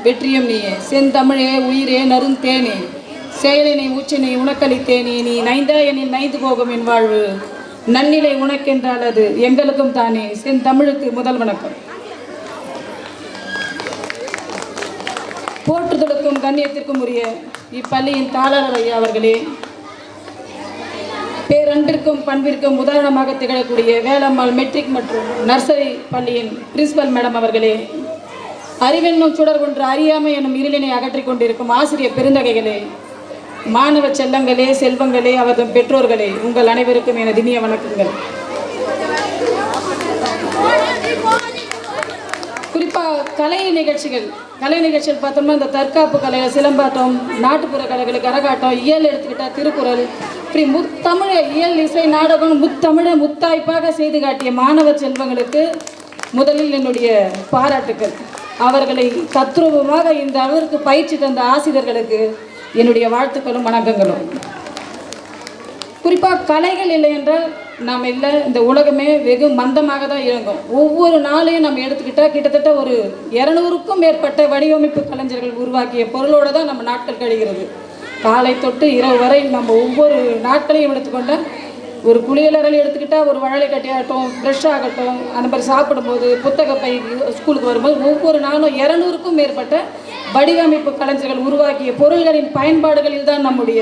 வெற்றியும் நீயே. செந்தமிழே உயிரே நருந்தேனே, செயலினை ஊச்சினை உனக்களித்தேனே, நீ நைந்தா எனில் நைந்து போகும் என் வாழ்வு, நன்னிலை உனக்கென்றால் அது எங்களுக்கும் தானே. செந்தமிழுக்கு முதல் வணக்கம். போற்றுதலுக்கும் கண்ணியத்திற்கும் உரிய இப்பள்ளியின் தாளர் ஐயா அவர்களே, பேரன்பிற்கும் பண்பிற்கும் உதாரணமாக திகழக்கூடிய வேலம்மாள் மெட்ரிக் மற்றும் நர்சரி பள்ளியின் பிரின்சிபல் மேடம் அவர்களே, அறிவென்னும் சுடர் ஒன்று அறியாமை என்னும் இருளினை அகற்றிக் கொண்டிருக்கும் ஆசிரியர் பெருந்தகைகளே, மாணவ செல்லங்களே, செல்வங்களே, அவர்தம் பெற்றோர்களே, உங்கள் அனைவருக்கும் எனது இனிய வணக்கங்கள். குறிப்பாக கலை நிகழ்ச்சிகள் பார்த்தோம்னா இந்த தற்காப்பு கலை, சிலம்பாட்டம், நாட்டுப்புற கலைகள், கரகாட்டம், இயல் எடுத்துக்கிட்டால் திருக்குறள், இப்படி முத்தமிழை இயல் இசை நாடகம் முத்தமிழை முத்தாய்ப்பாக செய்து காட்டிய மாணவர் செல்வங்களுக்கு முதலில் என்னுடைய பாராட்டுக்கள். அவர்களை தத்ரூபமாக இந்த அளவிற்கு பயிற்சி தந்த ஆசிரியர்களுக்கு என்னுடைய வாழ்த்துக்களும் வணக்கங்களும். குறிப்பாக கலைகள் இல்லை என்றால் நாம் இல்லை, இந்த உலகமே வெகு மந்தமாக தான் இயங்கும். ஒவ்வொரு நாளையும் நம்ம எடுத்துக்கிட்டால் கிட்டத்தட்ட ஒரு 200க்கும் மேற்பட்ட வடிவமைப்பு கலைஞர்கள் உருவாக்கிய பொருளோடு தான் நம்ம நாட்கள் கழிகிறது. காலை தொட்டு இரவு வரை நம்ம ஒவ்வொரு நாட்களையும் எடுத்துக்கொண்டால், ஒரு குளியலறையில் எடுத்துக்கிட்டால் ஒரு வழலை கட்டியாகட்டும், ப்ரெஷ் ஆகட்டும், அந்த மாதிரி சாப்பிடும்போது, புத்தக பை ஸ்கூலுக்கு வரும்போது ஒவ்வொரு நாளும் 200க்கும் மேற்பட்ட வடிவமைப்பு கலைஞர்கள் உருவாக்கிய பொருள்களின் பயன்பாடுகளில் தான் நம்முடைய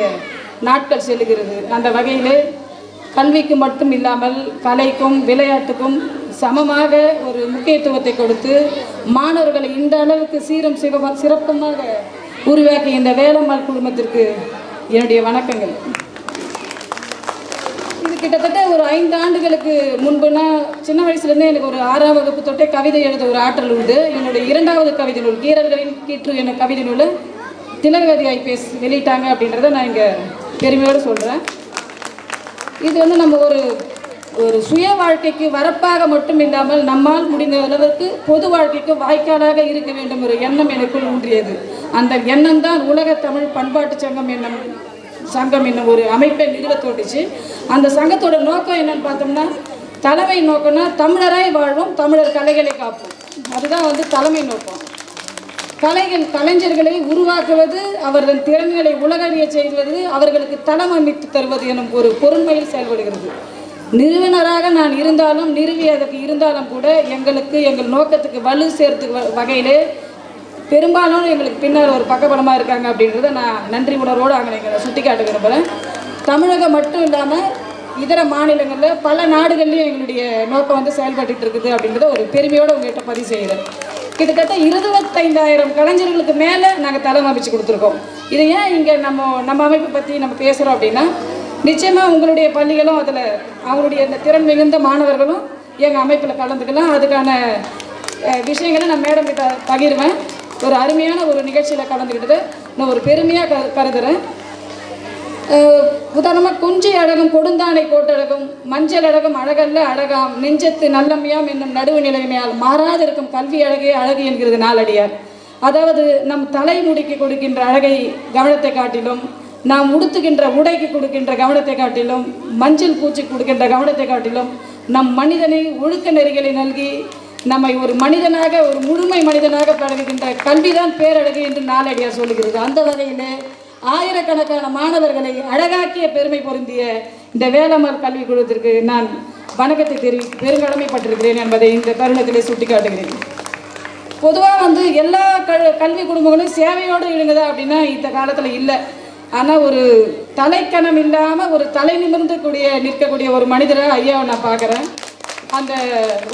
நாட்கள் செல்லுகிறது. அந்த வகையில் கல்விக்கு மட்டும் இல்லாமல் கலைக்கும் விளையாட்டுக்கும் சமமாக ஒரு முக்கியத்துவத்தை கொடுத்து மாணவர்களை இந்த அளவுக்கு சீரும் சிறப்புமாக உருவாக்கிய இந்த வேலம்மாள் குழுமத்திற்கு என்னுடைய வணக்கங்கள். இது கிட்டத்தட்ட ஒரு 5 ஆண்டுகளுக்கு முன்புனா, சின்ன வயசுலேருந்தே எனக்கு ஒரு 6ஆம் வகுப்பு தொட்டே கவிதை எழுத ஒரு ஆற்றல் உண்டு. என்னுடைய 2வது கவிதை நூல் கீரர்களின் கீற்று என்ற கவிதை நூல் திலகவதி ஐபிஎஸ் வெளியிட்டாங்க அப்படின்றத நான் இங்கே பெருமையோடு சொல்கிறேன். இது நம்ம ஒரு சுய வாழ்க்கைக்கு வரப்பாக மட்டும் இல்லாமல் நம்மால் முடிந்த அளவுக்கு பொது வாழ்க்கைக்கு வாய்க்காலாக இருக்க வேண்டும் ஒரு எண்ணம் எனக்குள் ஊன்றியது. அந்த எண்ணம் தான் உலக தமிழ் பண்பாட்டு சங்கம் என்னும் ஒரு அமைப்பை நிறுவ தோட்டுச்சு. அந்த சங்கத்தோட நோக்கம் என்னன்னு பார்த்தோம்னா, தலைமை நோக்கம்னா தமிழராய் வாழ்வோம், தமிழர் கலைகளை காப்போம். அதுதான் தலைமை நோக்கம். கலைஞர்களை உருவாக்குவது, அவர்களின் திறன்களை உலகறிய செய்வது, அவர்களுக்கு தளம் அமைத்து தருவது எனும் ஒரு பொருண்மையில் செயல்படுகிறது. நிறுவனராக நான் இருந்தாலும், நிறுவி அதற்கு இருந்தாலும் கூட எங்கள் நோக்கத்துக்கு வலு சேர்த்து வகையிலே பெரும்பாலும் எங்களுக்கு பின்னால் ஒரு பக்கபலமாக இருக்காங்க அப்படின்றத நான் நன்றி உணர்வோடு அங்கே சுட்டி காட்ட விரும்புகிறேன். தமிழகம் மட்டும் இல்லாமல் இதர மாநிலங்களில் பல நாடுகள்லையும் எங்களுடைய நோக்கம் செயல்பட்டு இருக்குது அப்படின்றத ஒரு பெருமையோடு உங்கள்கிட்ட பதிவு செய்கிறேன். கிட்டத்தட்ட 25,000 கலைஞர்களுக்கு மேலே நாங்கள் தளம் அமைச்சு கொடுத்துருக்கோம். இதை ஏன் இங்கே நம்ம அமைப்பை பற்றி நம்ம பேசுகிறோம் அப்படின்னா, நிச்சயமாக உங்களுடைய பள்ளிகளும் அதில் அவங்களுடைய இந்த திறன் மிகுந்த மாணவர்களும் எங்கள் அமைப்பில் கலந்துக்கலாம். அதுக்கான விஷயங்களை நான் மேடம் கிட்ட பகிர்வேன். ஒரு அருமையான ஒரு நிகழ்ச்சியில் கலந்துக்கிட்டது நான் ஒரு பெருமையாக கருதுகிறேன். உதாரணமாக குஞ்சி அழகும் கொடுந்தானை கோட்டழகும் மஞ்சள் அழகும் அழகல்ல அழகாம் நெஞ்சத்து நல்லம்மையாம் என்னும் நடுவு நிலைமையால் மாறாது இருக்கும் கல்வி அழகே அழகு என்கிறது நாளடியார். அதாவது நம் தலைமுடிக்கு கொடுக்கின்ற அழகை கவனத்தை காட்டிலும், நாம் உடுத்துகின்ற உடைக்கு கொடுக்கின்ற கவனத்தை காட்டிலும், மஞ்சள் பூச்சி கொடுக்கின்ற கவனத்தை காட்டிலும், நம் மனிதனை ஒழுக்க நெறிகளை நல்கி நம்மை ஒரு மனிதனாக, ஒரு முழுமை மனிதனாக பழகுகின்ற கல்விதான் பேரழகு என்று நாளடியார் சொல்லுகிறது. அந்த வகையில் ஆயிரக்கணக்கான மாணவர்களை அழகாக்கிய பெருமை பொருந்திய இந்த வேலம்மாள் கல்வி குழுவிற்கு நான் வணக்கத்தை தெரிவித்து பெருங்கடமைப்பட்டிருக்கிறேன் என்பதை இந்த தருணத்திலே சுட்டிக்காட்டுகிறேன். பொதுவாக எல்லா கல்வி குடும்பங்களும் சேவையோடு இழுங்குதா அப்படின்னா இந்த காலத்தில் இல்லை. ஆனால் ஒரு தலைக்கணம் இல்லாமல் ஒரு தலை நிமிர்ந்து நிற்கக்கூடிய ஒரு மனிதராக ஐயாவை நான் பார்க்குறேன். அந்த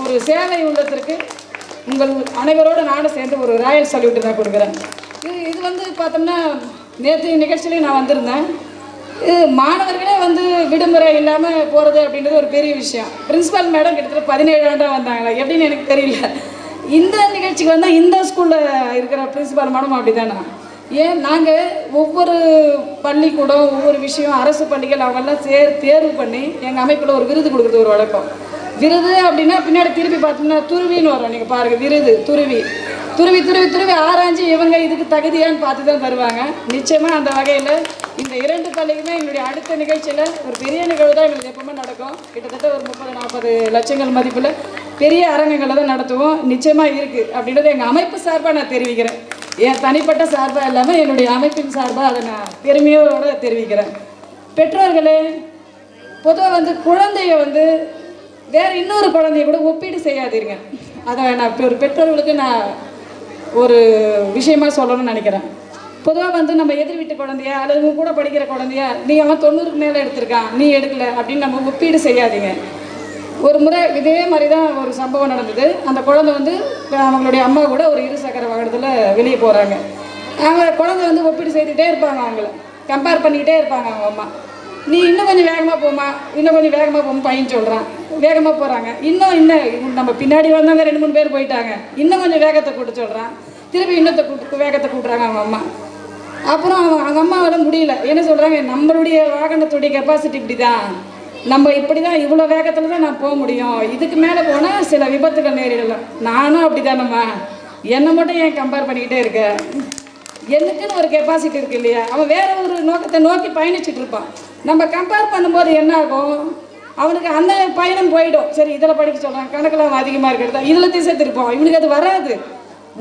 ஒரு சேவை உள்ளத்திற்கு உங்கள் அனைவரோடு நானும் சேர்ந்து ஒரு ராயல் சல்யூட்டு தான் கொடுக்குறேன். இது பார்த்தோம்னா நேற்று நிகழ்ச்சியிலையும் நான் வந்திருந்தேன். மாணவர்களே விடுமுறை இல்லாமல் போகிறது அப்படின்றது ஒரு பெரிய விஷயம். பிரின்சிபல் மேடம் கிட்டத்தட்ட 17 ஆண்டாக வந்தாங்களா எப்படின்னு எனக்கு தெரியல. இந்த நிகழ்ச்சிக்கு வந்தால் இந்த ஸ்கூலில் இருக்கிற பிரின்சிபல் மேடம் அப்படி தானே. ஏன் நாங்கள் ஒவ்வொரு பள்ளிக்கூடம், ஒவ்வொரு விஷயம், அரசு பள்ளிகள் அவங்கெல்லாம் தேர்வு பண்ணி எங்கள் அமைப்பில் ஒரு விருது கொடுக்குறது ஒரு வழக்கம். விருது அப்படின்னா பின்னாடி திருப்பி பார்த்தோம்னா துருவின்னு வரும். நீங்கள் பாருங்கள், விருது துருவி துருவி துருவி துருவி ஆராய்ச்சி இவங்க இதுக்கு தகுதியான்னு பார்த்து தான் தருவாங்க. நிச்சயமாக அந்த வகையில் இந்த 2 பள்ளிக்குமே எங்களுடைய அடுத்த நிகழ்ச்சியில் ஒரு பெரிய நிகழ்வு தான் எங்களுக்கு எப்பவுமே நடக்கும். கிட்டத்தட்ட ஒரு 30-40 லட்சங்கள் மதிப்பில் பெரிய அரங்கங்களை தான் நடத்துவோம். நிச்சயமாக இருக்குது அப்படின்றத எங்கள் அமைப்பு சார்பாக நான் தெரிவிக்கிறேன். என் தனிப்பட்ட சார்பாக இல்லாமல் என்னுடைய அமைப்பின் சார்பாக அதை நான் பெருமையோடு தெரிவிக்கிறேன். பெற்றோர்களே, பொதுவாக வந்து குழந்தைய வந்து வேறு இன்னொரு குழந்தைய கூட ஒப்பீடு செய்யாதீங்க. அதை நான் ஒரு பெற்றோர்களுக்கு நான் ஒரு விஷயமா சொல்லணும்னு நினைக்கிறேன். பொதுவாக வந்து நம்ம எதிர் வீட்டு குழந்தையா அல்லது கூட படிக்கிற குழந்தையா, நீ அவன் 90க்கு மேலே எடுத்திருக்கான், நீ எடுக்கலை அப்படின்னு நம்ம ஒப்பீடு செய்யாதீங்க. ஒரு முறை இதே மாதிரி தான் ஒரு சம்பவம் நடந்தது. அந்த குழந்தை வந்து அவங்களுடைய அம்மா கூட ஒரு இருசக்கர வாகனத்தில் வெளியே போகிறாங்க. அவங்க குழந்தை வந்து ஒப்பீடு செய்துகிட்டே இருப்பாங்க, அவங்கள கம்பேர் பண்ணிக்கிட்டே இருப்பாங்க. அவங்க அம்மா, நீ இன்னும் கொஞ்சம் வேகமாக போமா, இன்னும் கொஞ்சம் வேகமாக போமா பையன் சொல்கிறான். வேகமாக போகிறாங்க. இன்னும் நம்ம பின்னாடி வந்தவங்க 2-3 பேர் போயிட்டாங்க, இன்னும் கொஞ்சம் வேகத்தை கூட்ட சொல்கிறான். திருப்பி வேகத்தை கூட்டுறாங்க அவங்க அம்மா. அப்புறம் அவங்க அம்மாவால் முடியல. என்ன சொல்கிறாங்க, நம்மளுடைய வாகனத்துடைய கெப்பாசிட்டி இப்படி தான், நம்ம இப்படி தான், இவ்வளோ வேகத்தில் தான் நான் போக முடியும், இதுக்கு மேலே போனால் சில விபத்துகள் நேரிடலாம். நானும் அப்படி தானம்மா, என்னை மட்டும் ஏன் கம்பேர் பண்ணிக்கிட்டே இருக்க, எனக்குன்னு ஒரு கெப்பாசிட்டி இருக்குது இல்லையா. அவன் வேற ஒரு நோக்கத்தை நோக்கி பயணிச்சுட்டு இருப்பான். நம்ம கம்பேர் பண்ணும்போது என்ன ஆகும், அவனுக்கு அந்த பயணம் போயிடும். சரி, இதில் படிக்க சொல்கிறான், கணக்கில் அவன் அதிகமாக இருக்கிறதா, இதில் திசை திருப்பான், இவனுக்கு அது வராது.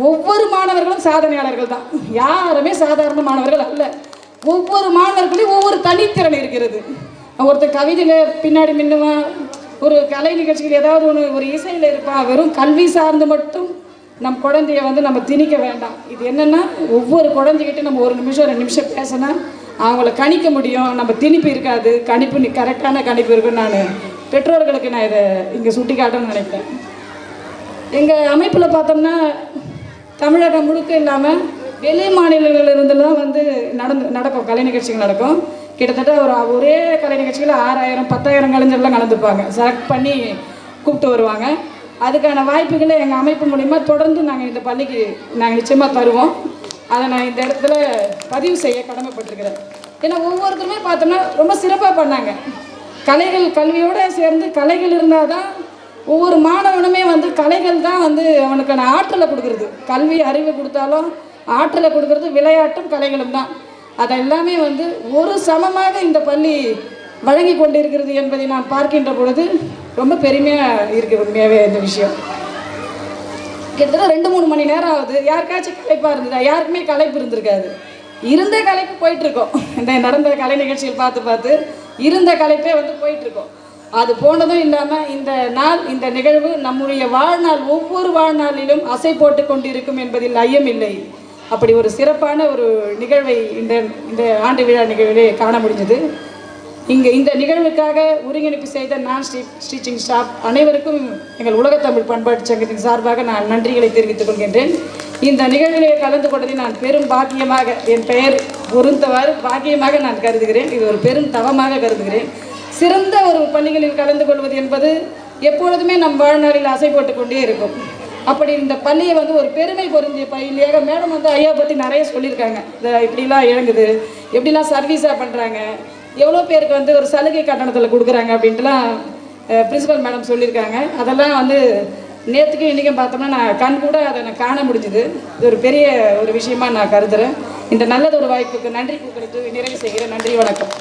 ஒவ்வொரு மாணவர்களும் சாதனையாளர்கள் தான், யாருமே சாதாரண மாணவர்கள் அல்ல. ஒவ்வொரு மாணவர்களையும் ஒவ்வொரு தனித்திறன் இருக்கிறது. ஒருத்தர் கவிதையில் பின்னாடி மின்னுவான், ஒரு கலை நிகழ்ச்சிகள் ஏதாவது ஒரு இசையில் இருப்பான். வெறும் கல்வி சார்ந்து மட்டும் நம் குழந்தைய வந்து நம்ம திணிக்க வேண்டாம். இது என்னென்னா, ஒவ்வொரு குழந்தைகிட்ட நம்ம 1 நிமிஷம் 2 நிமிஷம் பேசினா அவங்கள கணிக்க முடியும். நம்ம திணிப்பு இருக்காது, கணிப்பு கரெக்டான கணிப்பு இருக்குன்னு நான் பெற்றோர்களுக்கு நான் இதை இங்கே சுட்டி காட்டணும்னு நினைக்கிறேன். எங்கள் அமைப்பில் பார்த்தோம்னா தமிழகம் முழுக்க இல்லாமல் வெளி மாநிலங்களிலிருந்துலாம் வந்து நடக்கும் கலை நிகழ்ச்சிகள் நடக்கும். கிட்டத்தட்ட ஒரே கலை நிகழ்ச்சிகள் 6000 10,000 கலைஞர்லாம் கலந்துப்பாங்க. செலக்ட் பண்ணி கூப்பிட்டு வருவாங்க. அதுக்கான வாய்ப்புகளை எங்கள் அமைப்பு மூலிமா தொடர்ந்து நாங்கள் இந்த பள்ளிக்கு நாங்கள் நிச்சயமாக தருவோம். அதை நான் இந்த இடத்துல பதிவு செய்ய கடமைப்பட்டிருக்கிறேன். ஏன்னா ஒவ்வொருத்தருமே பார்த்தோம்னா ரொம்ப சிறப்பாக பண்ணாங்க. கல்வியோடு சேர்ந்து கலைகள் இருந்தால் தான் ஒவ்வொரு மாணவனுமே வந்து கலைகள் தான் வந்து அவனுக்கான ஆற்றலை கொடுக்குறது. கல்வி அறிவை கொடுத்தாலும் ஆற்றலை கொடுக்குறது விளையாட்டும் கலைகளும் தான். அதெல்லாமே வந்து ஒரு சமமாக இந்த பள்ளி வழங்கி கொண்டிருக்கிறது என்பதை நான் பார்க்கின்ற பொழுது ரொம்ப பெருமையாக இருக்குது. உண்மையாகவே இந்த விஷயம் கிட்டத்தட்ட 2-3 மணி நேரம் ஆகுது. யாருக்காச்சும் களைப்பாக இருந்ததா? யாருக்குமே களைப்பு இருந்திருக்காது. இருந்த களைப்பு போயிட்டுருக்கோம். இந்த நடந்த கலை நிகழ்ச்சிகள் பார்த்து இருந்த களைப்பே வந்து போயிட்டுருக்கோம். அது போனதும் இல்லாமல் இந்த நிகழ்வு நம்முடைய வாழ்நாள் ஒவ்வொரு வாழ்நாளிலும் அசை போட்டு கொண்டிருக்கும் என்பதில் ஐயமில்லை. அப்படி ஒரு சிறப்பான ஒரு நிகழ்வை இந்த ஆண்டு விழா நிகழ்விலே காண முடிஞ்சது. இந்த நிகழ்வுக்காக ஒருங்கிணைப்பு செய்த நான் டீச்சிங் ஸ்டாஃப் அனைவருக்கும் எங்கள் உலகத்தமிழ் பண்பாட்டு சங்கத்தின் சார்பாக நான் நன்றிகளை தெரிவித்துக் கொள்கின்றேன். இந்த நிகழ்விலே கலந்து கொண்டதை நான் பெரும் பாக்கியமாக, என் பெயர் பொருந்தவாறு பாக்கியமாக நான் கருதுகிறேன். இது ஒரு பெரும் தவமாக கருதுகிறேன். சிறந்த ஒரு பள்ளிகளில் கலந்து கொள்வது என்பது எப்பொழுதுமே நம் வாழ்நாளில் ஆசை போட்டு கொண்டே இருக்கும். அப்படி இந்த பள்ளியை வந்து ஒரு பெருமை பொருந்திய பள்ளியாக மேடம் வந்து ஐயா பற்றி நிறைய சொல்லியிருக்காங்க. இப்படிலாம் இயங்குது, எப்படிலாம் சர்வீஸாக பண்ணுறாங்க, எவ்வளோ பேருக்கு வந்து ஒரு சலுகை கட்டணத்தில் கொடுக்குறாங்க அப்படின்ட்டுலாம் பிரின்சிபல் மேடம் சொல்லியிருக்காங்க. அதெல்லாம் வந்து நேற்றுக்கும் இன்றைக்கும் பார்த்தோம்னா நான் கண் கூட அதை நான் காண முடிஞ்சுது. இது ஒரு பெரிய ஒரு விஷயமா நான் கருதுகிறேன். இந்த நல்லதொரு வாய்ப்புக்கு நன்றி கூப்பிட்டு நிறைவு செய்கிறேன். நன்றி, வணக்கம்.